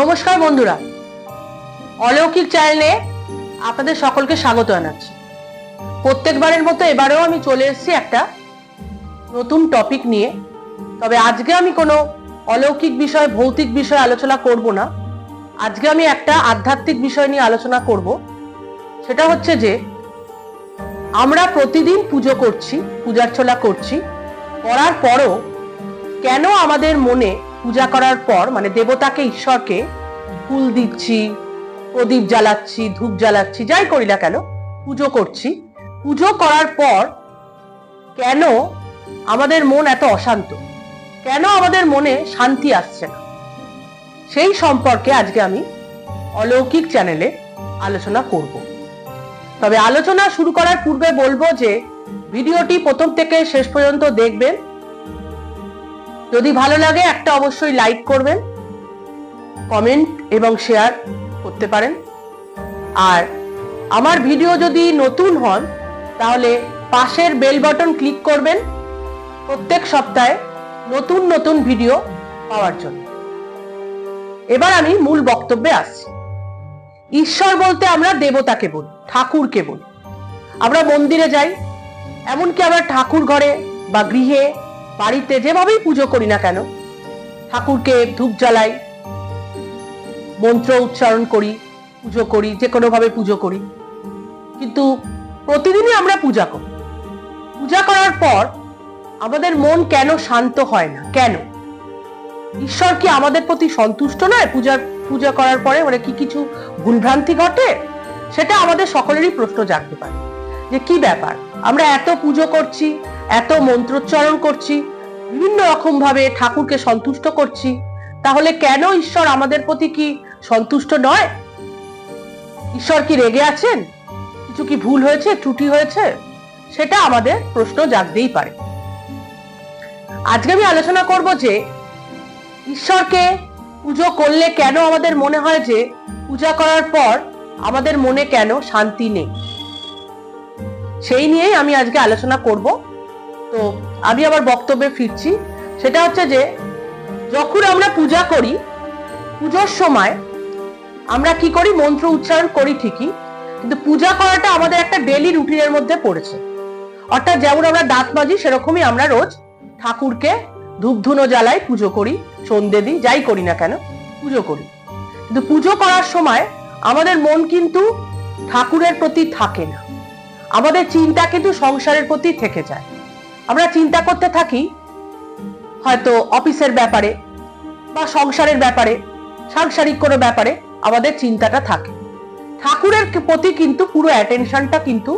নমস্কার বন্ধুরা, অলৌকিক চ্যানেলে আপনাদের সকলকে স্বাগত জানাচ্ছি। প্রত্যেকবারের মতো এবারেও আমি চলে এসেছি একটা নতুন টপিক নিয়ে। তবে আজকে আমি কোনো অলৌকিক বিষয়, ভৌতিক বিষয় আলোচনা করব না। আজকে আমি একটা আধ্যাত্মিক বিষয় নিয়ে আলোচনা করব। সেটা হচ্ছে যে আমরা প্রতিদিন পুজো করছি, পূজার্চনা করছি, করার পরও কেন আমাদের মনে পূজা করার পর মানে দেবতাকে, ঈশ্বরকে ফুল দিচ্ছি, প্রদীপ জ্বালাচ্ছি, ধূপ জ্বালাচ্ছি, যাই করি না কেন পুজো করছি, পুজো করার পর কেন আমাদের মন এত অশান্ত, কেন আমাদের মনে শান্তি আসছে না, সেই সম্পর্কে আজকে আমি অলৌকিক চ্যানেলে আলোচনা করব। তবে আলোচনা শুরু করার পূর্বে বলবো যে ভিডিওটি প্রথম থেকে শেষ পর্যন্ত দেখবেন। যদি ভালো লাগে একটা অবশ্যই লাইক করবেন, কমেন্ট এবং শেয়ার করতে পারেন। আর আমার ভিডিও যদি নতুন হন তাহলে পাশের বেল বাটন ক্লিক করবেন প্রত্যেক সপ্তাহে নতুন নতুন ভিডিও পাওয়ার জন্য। এবার আমি মূল বক্তব্যে আসছি। ঈশ্বর বলতে আমরা দেবতাকে বলি, ঠাকুরকে বলি। আমরা মন্দিরে যাই, এমনকি আমরা ঠাকুর ঘরে বা গৃহে, বাড়িতে যেভাবেই পুজো করি না কেন, ঠাকুরকে ধূপ জ্বালাই, মন্ত্র উচ্চারণ করি, পুজো করি, যে কোনো ভাবে পুজো করি। কিন্তু প্রতিদিনই আমরা পূজা করি। পূজা করার পর আমাদের মন কেন শান্ত হয় না? কেন? ঈশ্বর কি আমাদের প্রতি সন্তুষ্ট নয়? পূজা করার পরে মানে কি কিছু ভুলভ্রান্তি ঘটে? সেটা আমাদের সকলেরই প্রশ্ন জাগতে পারে যে কি ব্যাপার, আমরা এত পুজো করছি, এত মন্ত্রোচ্চারণ করছি, বিভিন্ন রকম ভাবে ঠাকুরকে সন্তুষ্ট করছি, তাহলে কেন ঈশ্বর আমাদের প্রতি কি সন্তুষ্ট নয়? ঈশ্বর কি রেগে আছেন? কিছু কি ভুল হয়েছে, ত্রুটি হয়েছে? সেটা আমাদের প্রশ্ন জাগতেই পারে। আজকে আমি আলোচনা করব যে ঈশ্বরকে পুজো করলে কেন আমাদের মনে হয় যে পূজা করার পর আমাদের মনে কেন শান্তি নেই, সেই নিয়েই আমি আজকে আলোচনা করব। তো আমি আবার বক্তব্যে ফিরছি। সেটা হচ্ছে যে যখন আমরা পূজা করি, পুজোর সময় আমরা কি করি? মন্ত্র উচ্চারণ করি ঠিকই, কিন্তু পূজা করাটা আমাদের একটা ডেইলি রুটিনের মধ্যে পড়েছে। অর্থাৎ যেমন আমরা দাঁত মাজি, সেরকমই আমরা রোজ ঠাকুরকে ধূপ ধুনো জ্বালাই, পুজো করি, সন্ধে দিই, যাই করি না কেন পুজো করি। কিন্তু পুজো করার সময় আমাদের মন কিন্তু ঠাকুরের প্রতি থাকে না, আমাদের চিন্তা কিন্তু সংসারের প্রতি থেকে যায়। আমরা চিন্তা করতে থাকি হয়তো অফিসের ব্যাপারে বা সংসারের ব্যাপারে, সাংসারিক কোনো ব্যাপারে আমাদের চিন্তাটা থাকে। ঠাকুরের প্রতি কিন্তু পুরো অ্যাটেনশনটা কিন্তু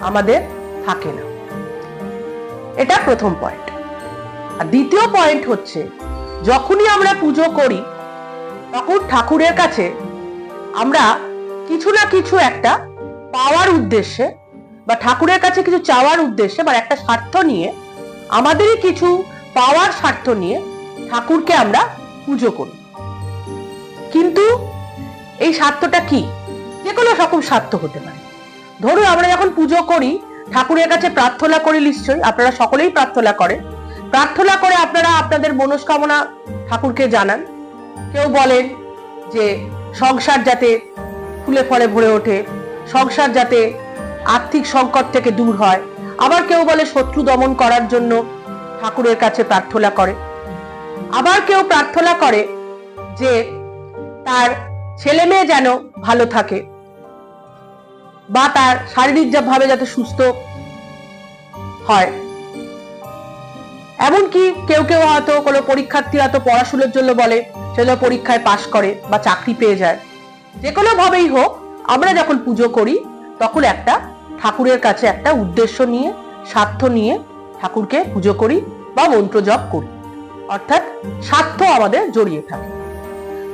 আমাদের থাকে না। এটা প্রথম পয়েন্ট। আর দ্বিতীয় পয়েন্ট হচ্ছে, যখনই আমরা পুজো করি তখন ঠাকুরের কাছে আমরা কিছু না কিছু একটা পাওয়ার উদ্দেশ্যে বা ঠাকুরের কাছে কিছু চাওয়ার উদ্দেশ্যে বা একটা স্বার্থ নিয়ে, আমাদেরই কিছু পাওয়ার স্বার্থ নিয়ে ঠাকুরকে আমরা পুজো করি। কিন্তু এই স্বার্থটা কি? যে কোনো রকম স্বার্থ হতে পারে। ধরুন আমরা যখন পুজো করি, ঠাকুরের কাছে প্রার্থনা করি, নিশ্চয়ই আপনারা সকলেই প্রার্থনা করেন। প্রার্থনা করে আপনারা আপনাদের মনস্কামনা ঠাকুরকে জানান। কেউ বলেন যে সংসার যাতে ফুলে ফলে ভরে ওঠে, সংসার যাতে আর্থিক সংকট থেকে দূর হয়। আবার কেউ বলে শত্রু দমন করার জন্য ঠাকুরের কাছে প্রার্থনা করে। আবার কেউ প্রার্থনা করে যে তার ছেলে মেয়ে যেন ভালো থাকে বা তার শারীরিক ভাবে যাতে সুস্থ হয়। এমনকি কেউ কেউ হয়তো কোনো পরীক্ষার্থী হয়তো পড়াশোনার জন্য বলে সেজন্য পরীক্ষায় পাশ করে বা চাকরি পেয়ে যায়। যে কোনো ভাবেই হোক, আমরা যখন পুজো করি তখন একটা ঠাকুরের কাছে একটা উদ্দেশ্য নিয়ে, স্বার্থ নিয়ে ঠাকুরকে পুজো করি বা মন্ত্র জপ করি। অর্থাৎ স্বার্থ আমাদের জড়িয়ে থাকে।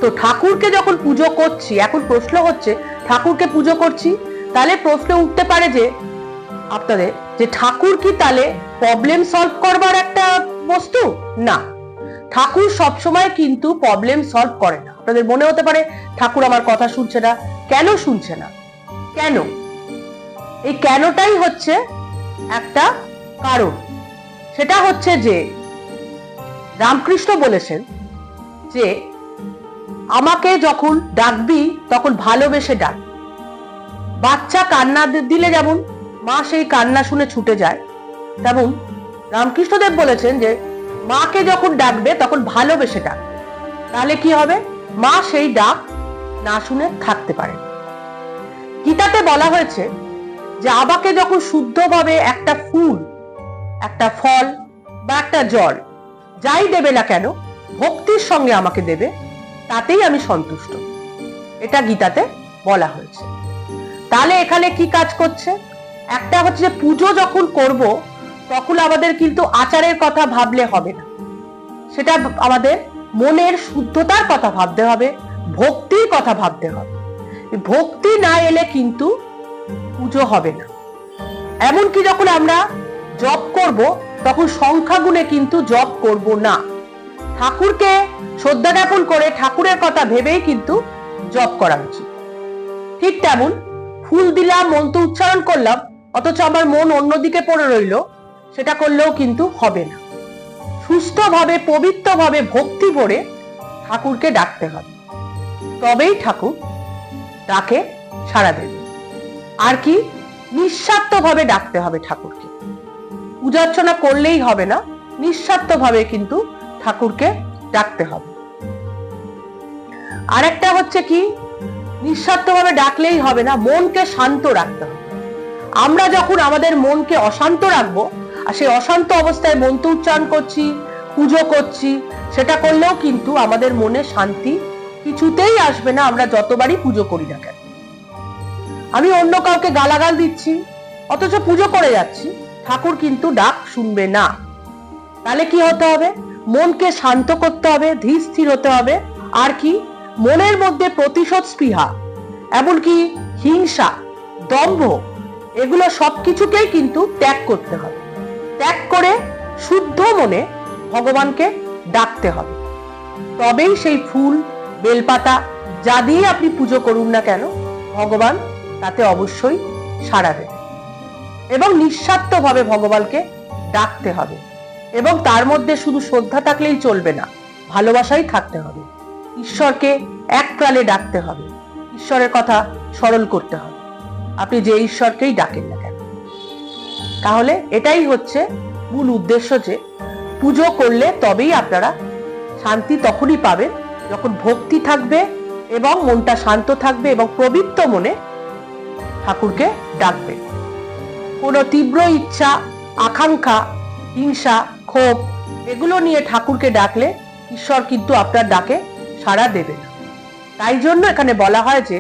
তো ঠাকুরকে যখন পুজো করছি, এখন প্রশ্ন হচ্ছে ঠাকুরকে পুজো করছি, তাহলে প্রশ্ন উঠতে পারে যে আপনাদের যে ঠাকুর কি তাহলে প্রবলেম সলভ করবার একটা বস্তু? না, ঠাকুর সবসময় কিন্তু প্রবলেম সলভ করে না। আপনাদের মনে হতে পারে ঠাকুর আমার কথা শুনছে না। কেন শুনছে না? কেন? এই কেনটাই হচ্ছে একটা কারণ। সেটা হচ্ছে যে রামকৃষ্ণ বলেছেন যে আমাকে যখন ডাকবি তখন ভালোবেসে ডাক। বাচ্চা কান্না দিলে যেমন মা সেই কান্না শুনে ছুটে যায়, তেমন রামকৃষ্ণদেব বলেছেন যে মাকে যখন ডাকবে তখন ভালোবেসে ডাক। তাহলে কি হবে? মা সেই ডাক না শুনে থাকতে পারে। গীতাতে বলা হয়েছে যে আমাকে যখন শুদ্ধভাবে একটা ফুল, একটা ফল বা একটা জল যাই দেবে না কেন ভক্তির সঙ্গে আমাকে দেবে, তাতেই আমি সন্তুষ্ট। এটা গীতাতে বলা হয়েছে। তাহলে এখানে কি কাজ করছে? একটা হচ্ছে যে পুজো যখন করব তখন আমাদের কিন্তু আচারের কথা ভাবলে হবে না, সেটা আমাদের মনের শুদ্ধতার কথা ভাবতে হবে, ভক্তির কথা ভাবতে হবে। ভক্তি না এলে কিন্তু পুজো হবে না। এমনকি যখন আমরা জপ করব তখন সংখ্যা গুণে কিন্তু জপ করব না। ঠাকুরকে শ্রদ্ধা জ্ঞাপন করে ঠাকুরের কথা ভেবেই কিন্তু জপ করা উচিত। ঠিক তেমন ফুল দিলাম, মন্ত্র উচ্চারণ করলাম, অথচ আমার মন অন্যদিকে পড়ে রইল, সেটা করলেও কিন্তু হবে না। সুস্থভাবে পবিত্রভাবে ভক্তি ভরে ঠাকুরকে ডাকতে হবে, তবেই ঠাকুর ডাকে সাড়া দেবে। আর কি? নিঃস্বার্থভাবে ডাকতে হবে ঠাকুরকে। পূজা অর্চনা করলেই হবে না, নিঃস্বার্থভাবে কিন্তু ঠাকুরকে ডাকতে হবে। আরেকটা হচ্ছে কি, নিঃস্বার্থভাবে ডাকলেই হবে না, মনকে শান্ত রাখতে হবে। আমরা যখন আমাদের মনকে অশান্ত রাখবো, আর সেই অশান্ত অবস্থায় মন্ত্র উচ্চারণ করছি, পুজো করছি, সেটা করলেও কিন্তু আমাদের মনে শান্তি কিছুতেই আসবে না, আমরা যতবারই পুজো করি না কেন। আমি অন্য কাউকে গালাগাল দিচ্ছি অথচ পুজো করে যাচ্ছি, ঠাকুর কিন্তু ডাক শুনবে না। তাহলে কি হতে হবে? মনকে শান্ত করতে হবে, ধীর স্থির হতে হবে। আর কি? মনের মধ্যে প্রতিশোধ স্পৃহা, এমনকি হিংসা, দম্ভ, এগুলো সবকিছুকেই কিন্তু ত্যাগ করতে হবে। ত্যাগ করে শুদ্ধ মনে ভগবানকে ডাকতে হবে, তবেই সেই ফুল, বেলপাতা যা দিয়ে আপনি পুজো করুন না কেন, ভগবান তাতে অবশ্যই সাড়া দেবে। এবং নিঃস্বার্থভাবে ভগবানকে ডাকতে হবে। এবং তার মধ্যে শুধু শ্রদ্ধা থাকলেই চলবে না, ভালোবাসাই থাকতে হবে। ঈশ্বরকে এক প্রাণে ডাকতে হবে, ঈশ্বরের কথা স্মরণ করতে হবে, আপনি যে ঈশ্বরকেই ডাকেন না কেন। তাহলে এটাই হচ্ছে মূল উদ্দেশ্য, যে পুজো করলে তবেই আপনারা শান্তি তখনই পাবেন যখন ভক্তি থাকবে এবং মনটা শান্ত থাকবে এবং পবিত্র মনে ঠাকুরকে ডাকবে। কোনো তীব্র ইচ্ছা, আকাঙ্ক্ষা, হিংসা, ক্ষোভ এগুলো নিয়ে ঠাকুরকে ডাকলে ঈশ্বর কিন্তু আপনার ডাকে সাড়া দেবে না। তাই জন্য এখানে বলা হয় যে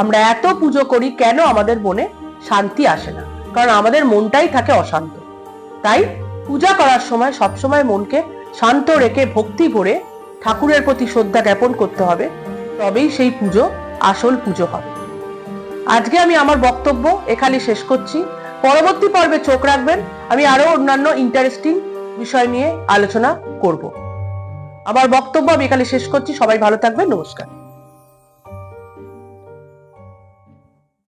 আমরা এত পুজো করি কেন আমাদের মনে শান্তি আসে না, কারণ আমাদের মনটাই থাকে অশান্ত। তাই পূজা করার সময় সবসময় মনকে শান্ত রেখে ভক্তি ভরে ঠাকুরের প্রতি শ্রদ্ধা জ্ঞাপন করতে হবে, তবেই সেই পুজো আসল পুজো হবে। আজকে আমি আমার বক্তব্য এখানে শেষ করছি। পরবর্তী পর্বে চোখ রাখবেন, আমি আরো অন্যান্য ইন্টারেস্টিং বিষয় নিয়ে আলোচনা করব। আমার বক্তব্য আমি এখানে শেষ করছি। সবাই ভালো থাকবেন। নমস্কার।